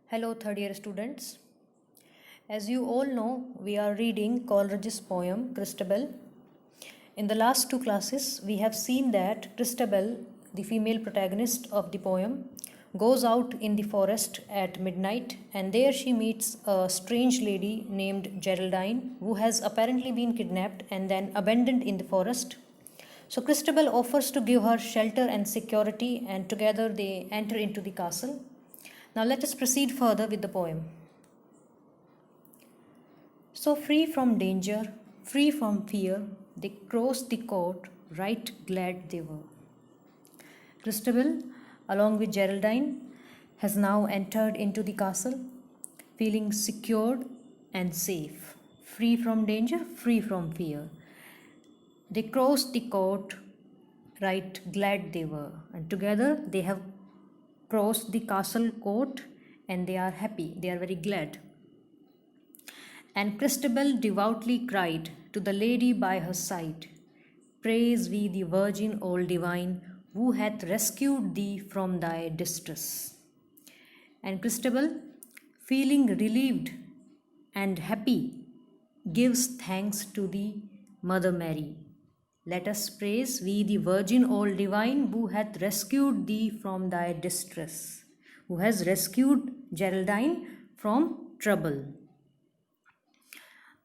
Hello, third year students. As you all know, we are reading Coleridge's poem Christabel. In the last two classes, we have seen that Christabel, the female protagonist of the poem, goes out in the forest at midnight and there she meets a strange lady named Geraldine who has apparently been kidnapped and then abandoned in the forest. So Christabel offers to give her shelter and security, and together they enter into the castle. Now let us proceed further with the poem. So free from danger, free from fear, they crossed the court, right glad they were. Christabel, along with Geraldine, has now entered into the castle, feeling secured and safe, free from danger, free from fear. They crossed the court, right glad they were, and together they have crossed the castle court and they are happy, they are very glad. And Christabel devoutly cried to the lady by her side, Praise we the Virgin all divine, who hath rescued thee from thy distress. And Christabel, feeling relieved and happy, gives thanks to the Mother Mary. Let us praise we the Virgin all divine, who hath rescued thee from thy distress, who has rescued Geraldine from trouble.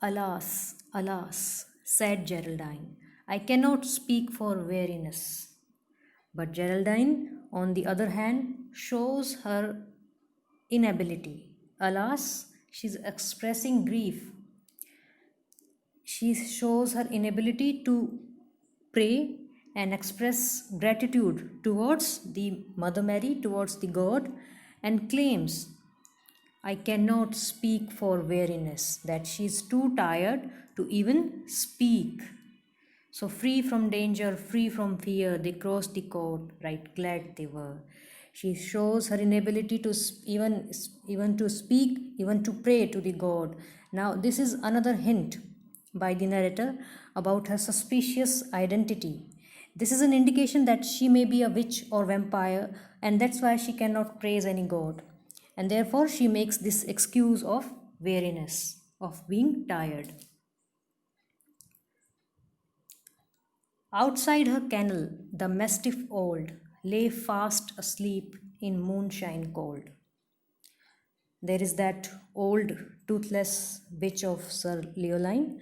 Alas, alas, said Geraldine, I cannot speak for weariness. But Geraldine, on the other hand, shows her inability. Alas, she is expressing grief. She shows her inability to pray and express gratitude towards the Mother Mary, towards the God, and claims, I cannot speak for weariness, that she is too tired to even speak. So free from danger, free from fear, they crossed the court, right glad they were. She shows her inability to even to speak, even to pray to the God. Now this is another hint by the narrator about her suspicious identity. This is an indication that she may be a witch or vampire, and that's why she cannot praise any god. And therefore she makes this excuse of weariness, of being tired. Outside her kennel, the mastiff old lay fast asleep in moonshine cold. There is that old toothless bitch of Sir Leoline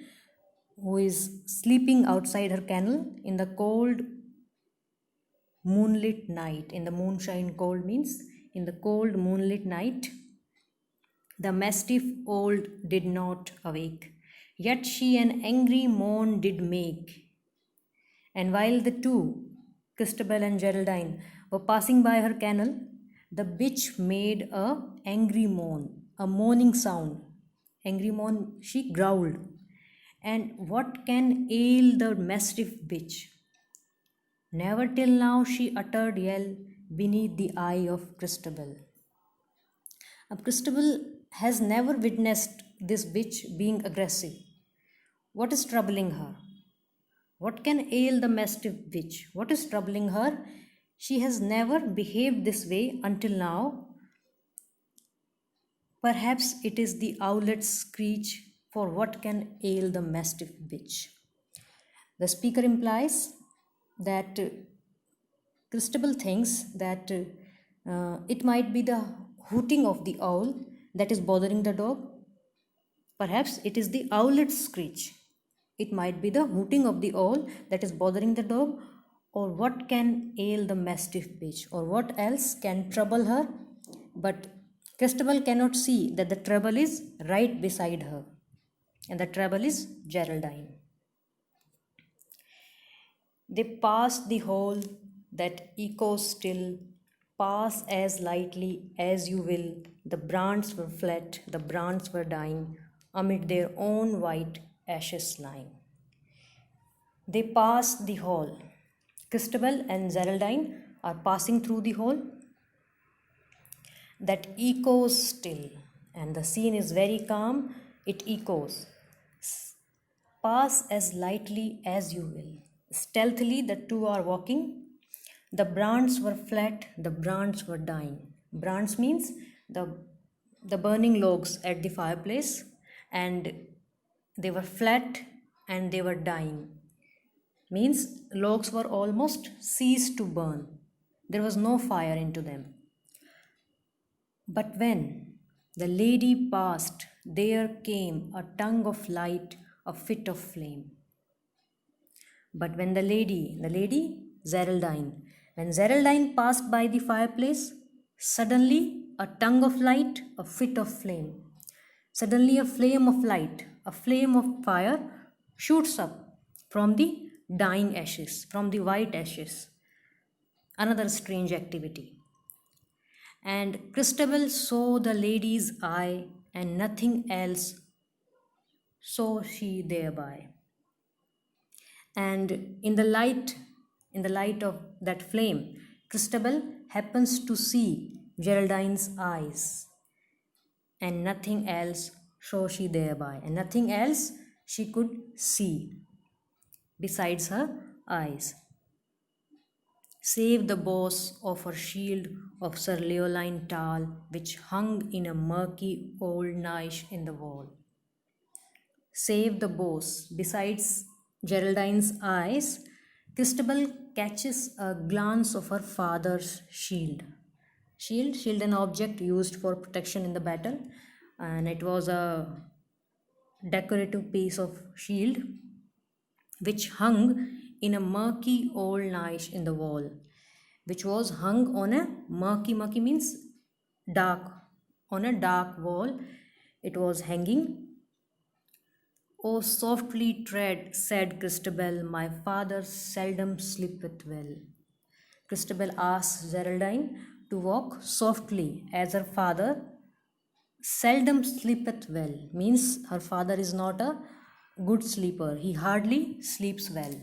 who is sleeping outside her kennel in the cold moonlit night. In the moonshine cold means in the cold moonlit night. The mastiff old did not awake, yet she an angry moan did make. And while the two, Christabel and Geraldine, were passing by her kennel, the bitch made a angry moan, a moaning sound. Angry moan, she growled. And what can ail the mastiff bitch? Never till now she uttered yell beneath the eye of Christabel. Christabel has never witnessed this bitch being aggressive. What is troubling her? What can ail the mastiff bitch? What is troubling her? She has never behaved this way until now. Perhaps it is the owlet's screech for what can ail the mastiff bitch. The speaker implies that Christabel thinks that it might be the hooting of the owl that is bothering the dog. Perhaps it is the owlet's screech. It might be the hooting of the owl that is bothering the dog, or what can ail the mastiff bitch, or what else can trouble her. But Christabel cannot see that the trouble is right beside her, and the trouble is Geraldine. They passed the hall that echoes still, pass as lightly as you will. The brands were flat, the brands were dying, amid their own white ashes lying. They passed the hall. Christabel and Geraldine are passing through the hall that echoes still, and the scene is very calm. It echoes. Pass as lightly as you will. Stealthily, the two are walking. The brands were flat, the brands were dying. Brands means the the burning logs at the fireplace, and they were flat and they were dying. Means logs were almost ceased to burn. There was no fire into them. But when the lady passed, there came a tongue of light, a fit of flame. But when the lady Geraldine, when Geraldine passed by the fireplace, suddenly a tongue of light, a fit of flame. Suddenly a flame of light, a flame of fire shoots up from the dying ashes, from the white ashes. Another strange activity. And Christabel saw the lady's eye, and nothing else saw she thereby. And in the light of that flame, Christabel happens to see Geraldine's eyes, and nothing else saw she thereby, and nothing else she could see besides her eyes, save the boss of her shield of Sir Leoline tall, which hung in a murky old niche in the wall. Save the boss. Besides Geraldine's eyes, Christabel catches a glance of her father's shield. Shield, an object used for protection in the battle, and it was a decorative piece of shield which hung in a murky old niche in the wall, which was hung on a murky means dark, on a dark wall. It was hanging. "Oh, softly tread," said Christabel, "my father seldom sleepeth well." Christabel asks Geraldine to walk softly, as her father seldom sleepeth well, means her father is not a good sleeper. He hardly sleeps well.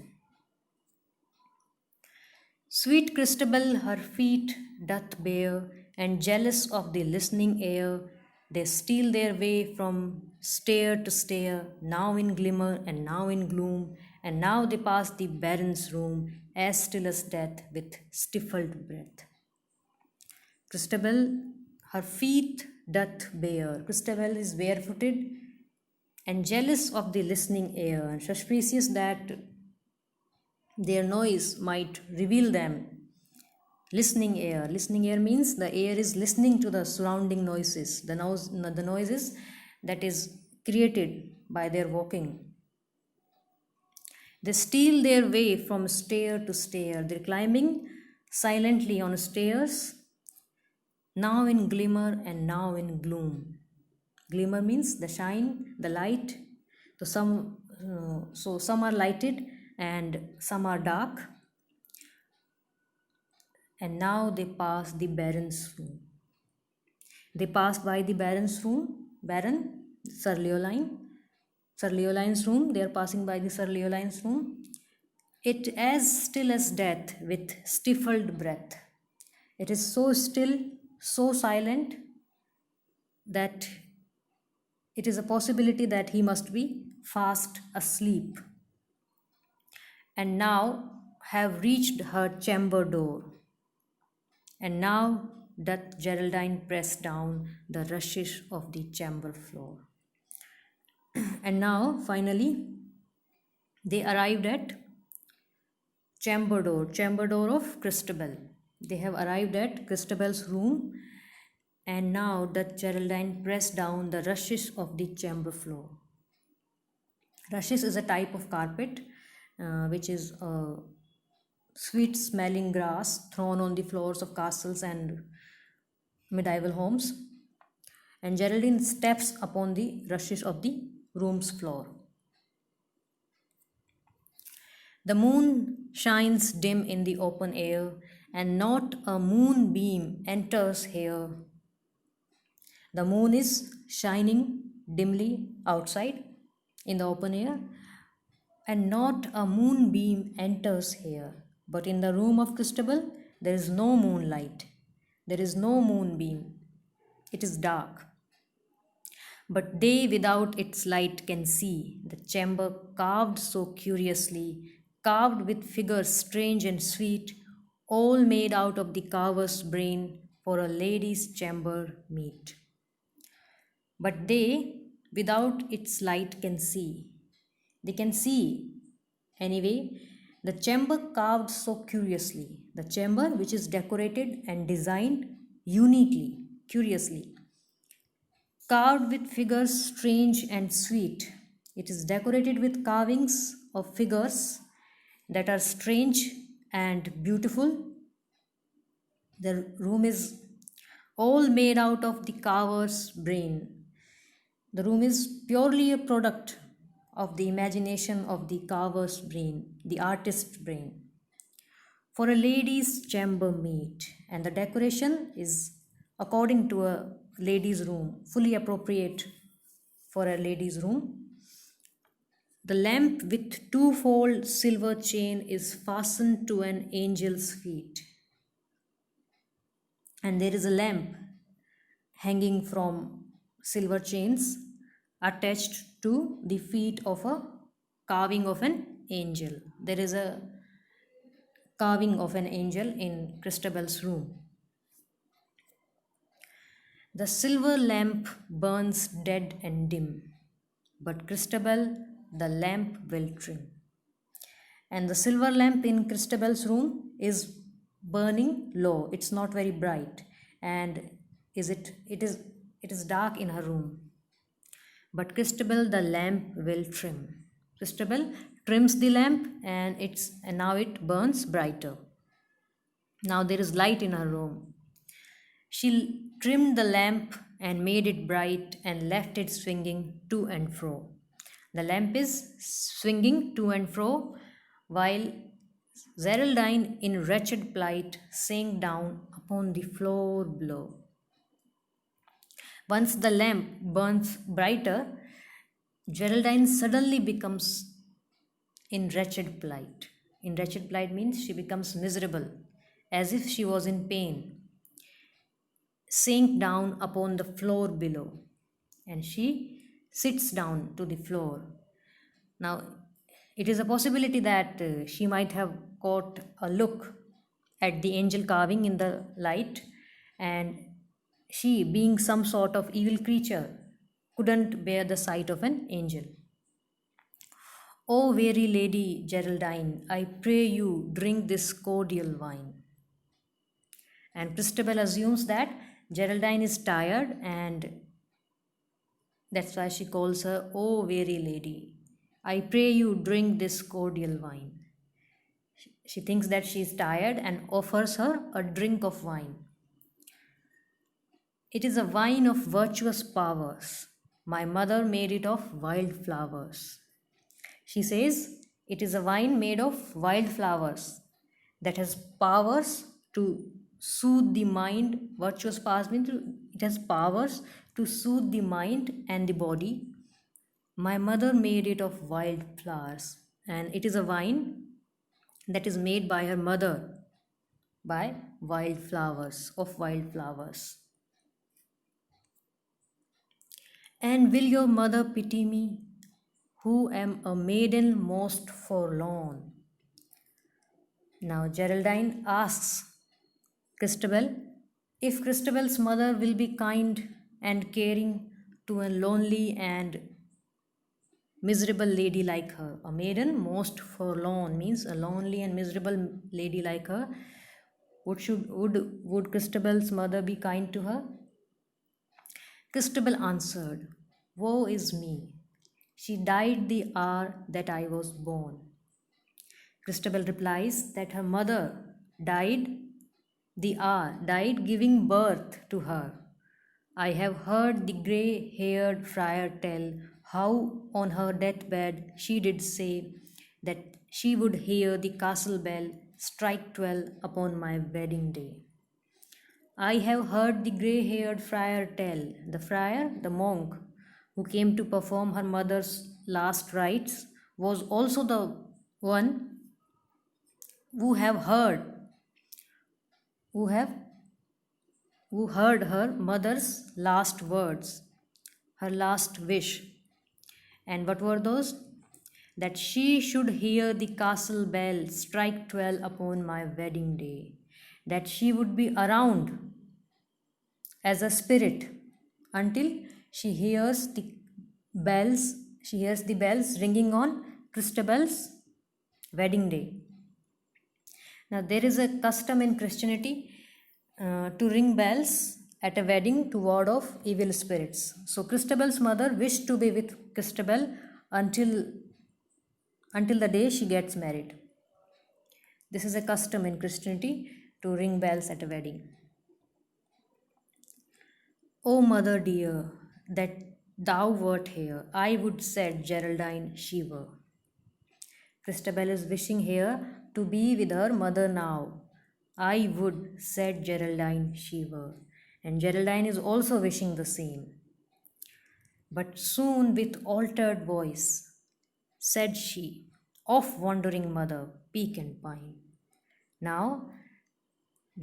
Sweet Christabel her feet doth bear, and jealous of the listening air, they steal their way from stair to stair, now in glimmer and now in gloom, and now they pass the baron's room, as still as death, with stifled breath. Christabel her feet doth bear. Christabel is barefooted and jealous of the listening air, and suspicious that their noise might reveal them. Listening air. Listening air means the air is listening to the surrounding noises, the noises that is created by their walking. They steal their way from stair to stair. They're climbing silently on stairs, now in glimmer and now in gloom. Glimmer means the shine, the light. So some are lighted and some are dark. And now they pass the baron's room. They pass by the baron's room, Baron, Sir Leoline. Sir Leoline's room, they are passing by the Sir Leoline's room. It as still as death, with stifled breath. It is so still, so silent, that it is a possibility that he must be fast asleep. And now have reached her chamber door. And now doth Geraldine press down the rushes of the chamber floor. And now, finally, they arrived at chamber door of Christabel. They have arrived at Christabel's room, and now doth Geraldine press down the rushes of the chamber floor. Rushes is a type of carpet which is a sweet smelling grass thrown on the floors of castles and medieval homes. And Geraldine steps upon the rushes of the room's floor. The moon shines dim in the open air, and not a moonbeam enters here. The moon is shining dimly outside in the open air, and not a moonbeam enters here. But in the room of Christabel, there is no moonlight. There is no moonbeam. It is dark. But day without its light can see the chamber carved so curiously, carved with figures strange and sweet, all made out of the carver's brain for a lady's chamber meet. but they, without its light, can see. They can see. Anyway, the chamber carved so curiously, the chamber which is decorated and designed uniquely, curiously, carved with figures strange and sweet. It is decorated with carvings of figures that are strange and beautiful. The room is all made out of the carver's brain. The room is purely a product of the imagination of the carver's brain, the artist's brain. For a lady's chamber meet, and the decoration is according to a lady's room, fully appropriate for a lady's room. The lamp with twofold silver chain is fastened to an angel's feet. And there is a lamp hanging from silver chains attached to the feet of a carving of an angel. There is a carving of an angel in Christabel's room. The silver lamp burns dead and dim, but Christabel the lamp will trim. And the silver lamp in Christabel's room is burning low. It's not very bright, and it is dark in her room. But Christabel the lamp will trim. Christabel trims the lamp, and now it burns brighter. Now there is light in her room. She trimmed the lamp and made it bright and left it swinging to and fro. The lamp is swinging to and fro while Geraldine, in wretched plight, sank down upon the floor below. Once the lamp burns brighter, Geraldine suddenly becomes in wretched plight. In wretched plight means she becomes miserable, as if she was in pain, sank down upon the floor below, and she sits down to the floor. Now, it is a possibility that she might have caught a look at the angel carving in the light, and she, being some sort of evil creature, couldn't bear the sight of an angel. "O weary Lady Geraldine, I pray you drink this cordial wine." And Christabel assumes that Geraldine is tired, and that's why she calls her, "O weary lady, I pray you drink this cordial wine." She thinks that she is tired and offers her a drink of wine. "It is a wine of virtuous powers. My mother made it of wild flowers." She says it is a wine made of wild flowers that has powers to soothe the mind. Virtuous powers means it has powers to soothe the mind and the body. My mother made it of wild flowers, and it is a wine that is made by her mother by wild flowers, of wild flowers. "And will your mother pity me, who am a maiden most forlorn?" Now Geraldine asks Christabel if Christabel's mother will be kind and caring to a lonely and miserable lady like her. A maiden most forlorn means a lonely and miserable lady like her. Would Christabel's mother be kind to her? Christabel answered, "Woe is me. She died the hour that I was born." Christabel replies that her mother died giving birth to her. "I have heard the grey-haired friar tell how on her deathbed she did say that she would hear the castle bell strike 12 upon my wedding day." I have heard the grey-haired friar tell. The friar, the monk who came to perform her mother's last rites, was also the one who heard her mother's last words, her last wish. And what were those? That she should hear the castle bell strike 12 upon my wedding day, that she would be around as a spirit until She hears the bells. She hears the bells ringing on Christabel's wedding day. Now, there is a custom in Christianity to ring bells at a wedding to ward off evil spirits. So, Christabel's mother wished to be with Christabel until the day she gets married. This is a custom in Christianity to ring bells at a wedding. "O mother dear, that thou wert here, I would," said Geraldine, "she were." Christabel is wishing here to be with her mother now. "I would," said Geraldine, "she were." And Geraldine is also wishing the same. But soon, with altered voice, said she, "Of wandering mother, peak and pine." Now,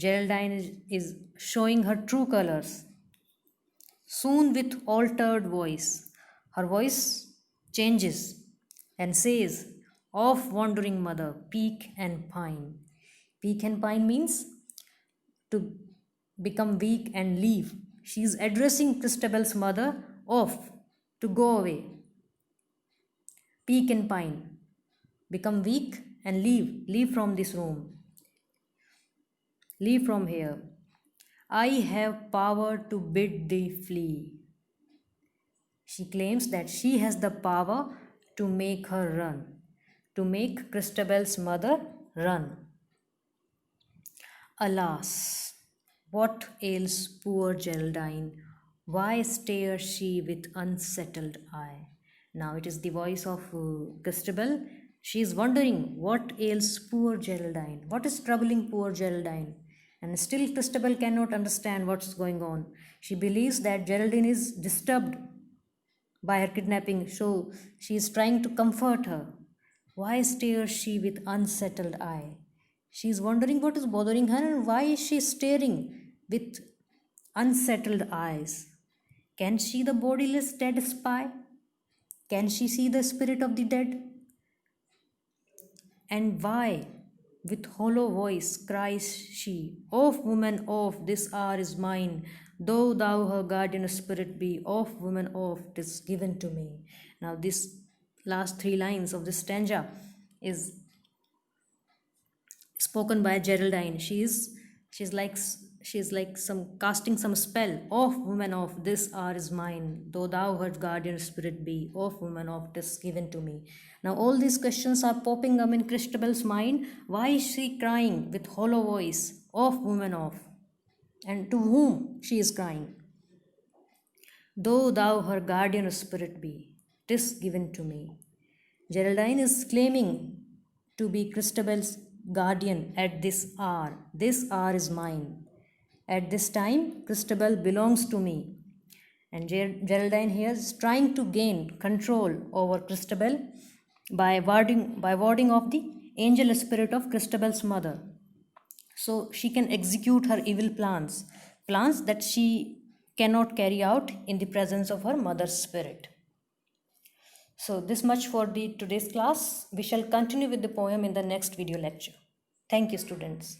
Geraldine is showing her true colors. Soon, with altered voice, her voice changes and says, "Of wandering mother, peak and pine." Peak and pine means to become weak and leave. She is addressing Christabel's mother off, to go away. Peak and pine, become weak and leave from this room. Leave from here. "I have power to bid thee flee." She claims that she has the power to make her run, to make Christabel's mother run. Alas, what ails poor Geraldine? Why stares she with unsettled eye? Now it is the voice of Christabel. She is wondering what ails poor Geraldine. What is troubling poor Geraldine? And still Christabel cannot understand what's going on. She believes that Geraldine is disturbed by her kidnapping, so she is trying to comfort her. Why stares she with unsettled eye? She is wondering what is bothering her and why is she staring with unsettled eyes. Can she, the bodiless dead, spy? Can she see the spirit of the dead? And why, with hollow voice, cries she, "Of woman, of, this hour is mine. Though thou her guardian spirit be, of woman, of, 'tis given to me." Now, this last 3 lines of this stanza is spoken by Geraldine. She's like some casting some spell. "Of woman, of, this hour is mine. Though thou her guardian spirit be, of woman, of, 'tis given to me." Now all these questions are popping up in Christabel's mind. Why is she crying with hollow voice, "Of woman, of"? And to whom she is crying? "Though thou her guardian spirit be, 'tis given to me." Geraldine is claiming to be Christabel's guardian at this hour. This hour is mine. At this time, Christabel belongs to me. And Geraldine here is trying to gain control over Christabel by warding off the angel spirit of Christabel's mother. So she can execute her evil plans that she cannot carry out in the presence of her mother's spirit. So this much for today's class. We shall continue with the poem in the next video lecture. Thank you, students.